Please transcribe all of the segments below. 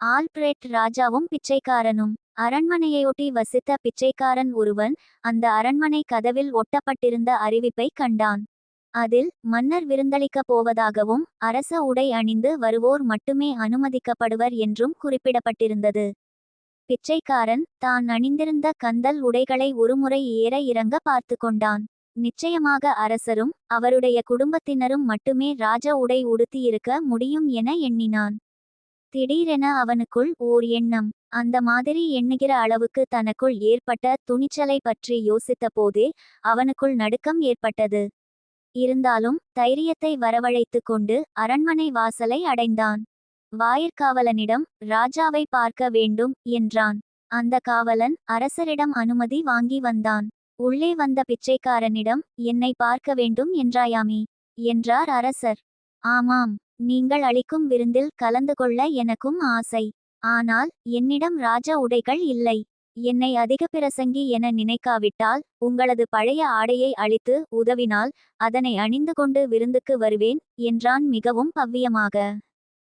Alfred ராஜாவும் பிச்சைக்காரனும். அரண்மனையொட்டி வசித்த பிச்சைக்காரன் ஒருவன் அந்த அரண்மனை கதவில் ஒட்டப்பட்டிருந்த அறிவிப்பை கண்டான். அதில் மன்னர் விருந்தளிக்கப் போவதாகவும் அரச உடை அணிந்து வருவோர் மட்டுமே அனுமதிக்கப்படுவர் என்றும் குறிப்பிடப்பட்டிருந்தது. பிச்சைக்காரன் தான் அணிந்திருந்த கந்தல் உடைகளை ஒருமுறை ஏற இறங்க பார்த்து கொண்டான். நிச்சயமாக அரசரும் அவருடைய குடும்பத்தினரும் மட்டுமே ராஜ உடை உடுத்தியிருக்க முடியும் என எண்ணினான். திடீரென அவனுக்குள் ஓர் எண்ணம். அந்த மாதிரி எண்ணுகிற அளவுக்கு தனக்குள் ஏற்பட்ட துணிச்சலை பற்றி யோசித்த போதே அவனுக்குள் நடுக்கம் ஏற்பட்டது. இருந்தாலும் தைரியத்தை வரவழைத்து கொண்டு அரண்மனை வாசலை அடைந்தான். வாயிற்காவலனிடம் ராஜாவை பார்க்க வேண்டும் என்றான். அந்த காவலன் அரசரிடம் அனுமதி வாங்கி வந்தான். உள்ளே வந்த பிச்சைக்காரனிடம், என்னை பார்க்க வேண்டும் என்றாயாமே என்றார் அரசர். ஆமாம், நீங்கள் அளிக்கும் விருந்தில் கலந்து கொள்ள எனக்கும் ஆசை. ஆனால் என்னிடம் ராஜ உடைகள் இல்லை. என்னை அதிக பிரசங்கி என நினைக்காவிட்டால் உங்களது பழைய ஆடையை அளித்து உதவினால் அதனை அணிந்து கொண்டு விருந்துக்கு வருவேன் என்றான் மிகவும் பவ்யமாக.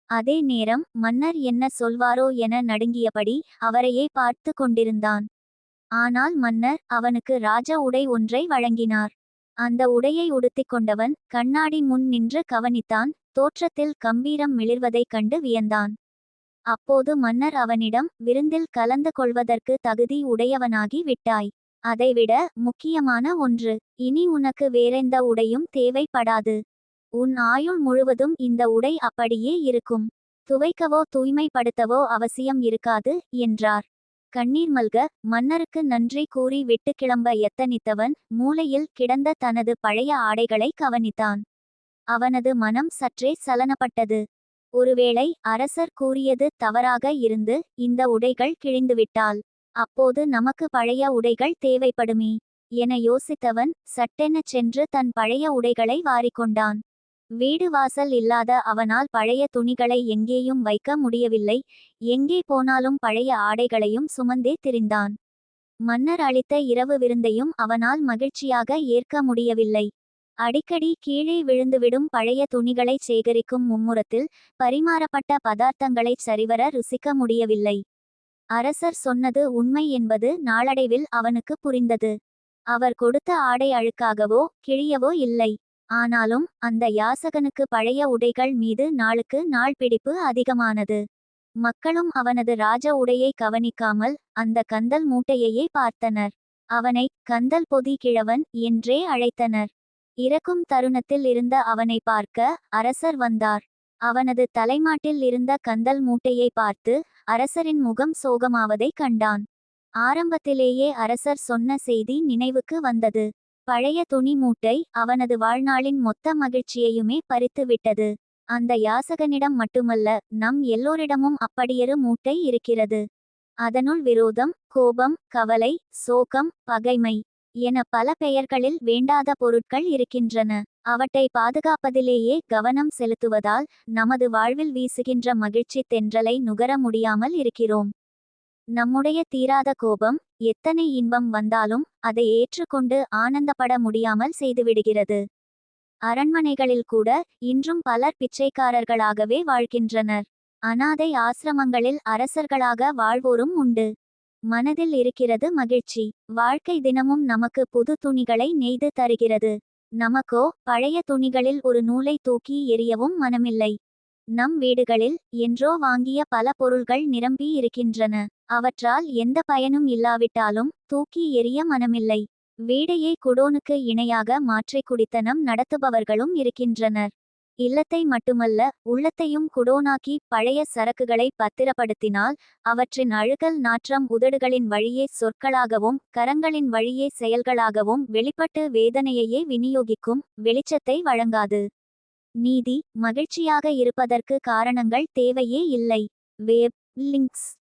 அதே நேரம் மன்னர் என்ன சொல்வாரோ என நடுங்கியபடி அவரையே பார்த்து கொண்டிருந்தான். ஆனால் மன்னர் அவனுக்கு ராஜ உடை ஒன்றை வழங்கினார். அந்த உடையை உடுத்திக் கொண்டவன் கண்ணாடி முன் நின்று கவனித்தான். தோற்றத்தில் கம்பீரம் மிளிர்வதைக் கண்டு வியந்தான். அப்போது மன்னர் அவனிடம், விருந்தில் கலந்து கொள்வதற்கு தகுதி உடையவனாகி விட்டாய். அதைவிட முக்கியமான ஒன்று, இனி உனக்கு வேறெந்த உடையும் தேவைப்படாது. உன் ஆயுள் முழுவதும் இந்த உடை அப்படியே இருக்கும். துவைக்கவோ தூய்மைப்படுத்தவோ அவசியம் இருக்காது என்றார். கண்ணீர் மல்க மன்னருக்கு நன்றி கூறி விட்டு கிளம்ப எத்தனித்தவன் மூலையில் கிடந்த தனது பழைய ஆடைகளை கவனித்தான். அவனது மனம் சற்றே சலனப்பட்டது. ஒருவேளை அரசர் கூறியது தவறாக இருந்து இந்த உடைகள் கிழிந்துவிட்டால் அப்போது நமக்கு பழைய உடைகள் தேவைப்படுமே என யோசித்தவன் சட்டென சென்று தன் பழைய உடைகளை வாரிக்கொண்டான். வீடு வாசல் இல்லாத அவனால் பழைய துணிகளை எங்கேயும் வைக்க முடியவில்லை. எங்கே போனாலும் பழைய ஆடைகளையும் சுமந்தே திரிந்தான். மன்னர் அளித்த இரவு விருந்தையும் அவனால் மகிழ்ச்சியாக ஏற்க முடியவில்லை. அடிக்கடி கீழே விழுந்துவிடும் பழைய துணிகளை சேகரிக்கும் மும்முரத்தில் பரிமாறப்பட்ட பதார்த்தங்களை சரிவர ருசிக்க முடியவில்லை. அரசர் சொன்னது உண்மை என்பது நாளடைவில் அவனுக்கு புரிந்தது. அவர் கொடுத்த ஆடை அழுக்காகவோ கிழியவோ இல்லை. ஆனாலும் அந்த யாசகனுக்கு பழைய உடைகள் மீது நாளுக்கு நாள் பிடிப்பு அதிகமானது. மக்களும் அவனது ராஜ உடையை கவனிக்காமல் அந்த கந்தல் மூட்டையையே பார்த்தனர். அவனை கந்தல் பொதி கிழவன் என்றே அழைத்தனர். இறக்கும் தருணத்தில் இருந்த அவனை பார்க்க அரசர் வந்தார். அவனது தலைமாட்டில் இருந்த கந்தல் மூட்டையை பார்த்து அரசரின் முகம் சோகமாவதை கண்டான். ஆரம்பத்திலேயே அரசர் சொன்ன செய்தி நினைவுக்கு வந்தது. பழைய துணி மூட்டை அவனது வாழ்நாளின் மொத்த மகிழ்ச்சியையுமே பறித்து விட்டது. அந்த யாசகனிடம் மட்டுமல்ல, நம் எல்லோரிடமும் அப்படியொரு மூட்டை இருக்கிறது. அதனுள் விரோதம், கோபம், கவலை, சோகம், பகைமை என பல பெயர்களில் வேண்டாத பொருட்கள் இருக்கின்றன. அவற்றை பாதுகாப்பதிலேயே கவனம் செலுத்துவதால் நமது வாழ்வில் வீசுகின்ற மகிழ்ச்சி தென்றலை நுகர முடியாமல் இருக்கிறோம். நம்முடைய தீராத கோபம் எத்தனை இன்பம் வந்தாலும் அதை ஏற்றுக்கொண்டு ஆனந்தப்பட முடியாமல் செய்துவிடுகிறது. அரண்மனைகளில் கூட இன்றும் பலர் பிச்சைக்காரர்களாகவே வாழ்கின்றனர். அனாதை ஆசிரமங்களில் அரசர்களாக வாழ்வோரும் உண்டு. மனதில் இருக்கிறது மகிழ்ச்சி. வாழ்க்கை தினமும் நமக்கு புது துணிகளை நெய்து தருகிறது. நமக்கோ பழைய துணிகளில் ஒரு நூலை தூக்கி எறியவும் மனமில்லை. நம் வீடுகளில் என்றோ வாங்கிய பல பொருள்கள் நிரம்பி இருக்கின்றன. அவற்றால் எந்த பயனும் இல்லாவிட்டாலும் தூக்கி எறிய மனமில்லை. வீடையே குடோனுக்கு இணையாக மாற்றி குடித்தனம் நடத்துபவர்களும் இருக்கின்றனர். இல்லத்தை மட்டுமல்ல, உள்ளத்தையும் குடோனாக்கி பழைய சரக்குகளை பத்திரப்படுத்தினால் அவற்றின் அழுகல் நாற்றம் உதடுகளின் வழியே சொற்களாகவும் கரங்களின் வழியே செயல்களாகவும் வெளிப்பட்டு வேதனையையே விநியோகிக்கும், வெளிச்சத்தை வழங்காது. நீதி, மகிழ்ச்சியாக இருப்பதற்கு காரணங்கள் தேவையே இல்லை. Web links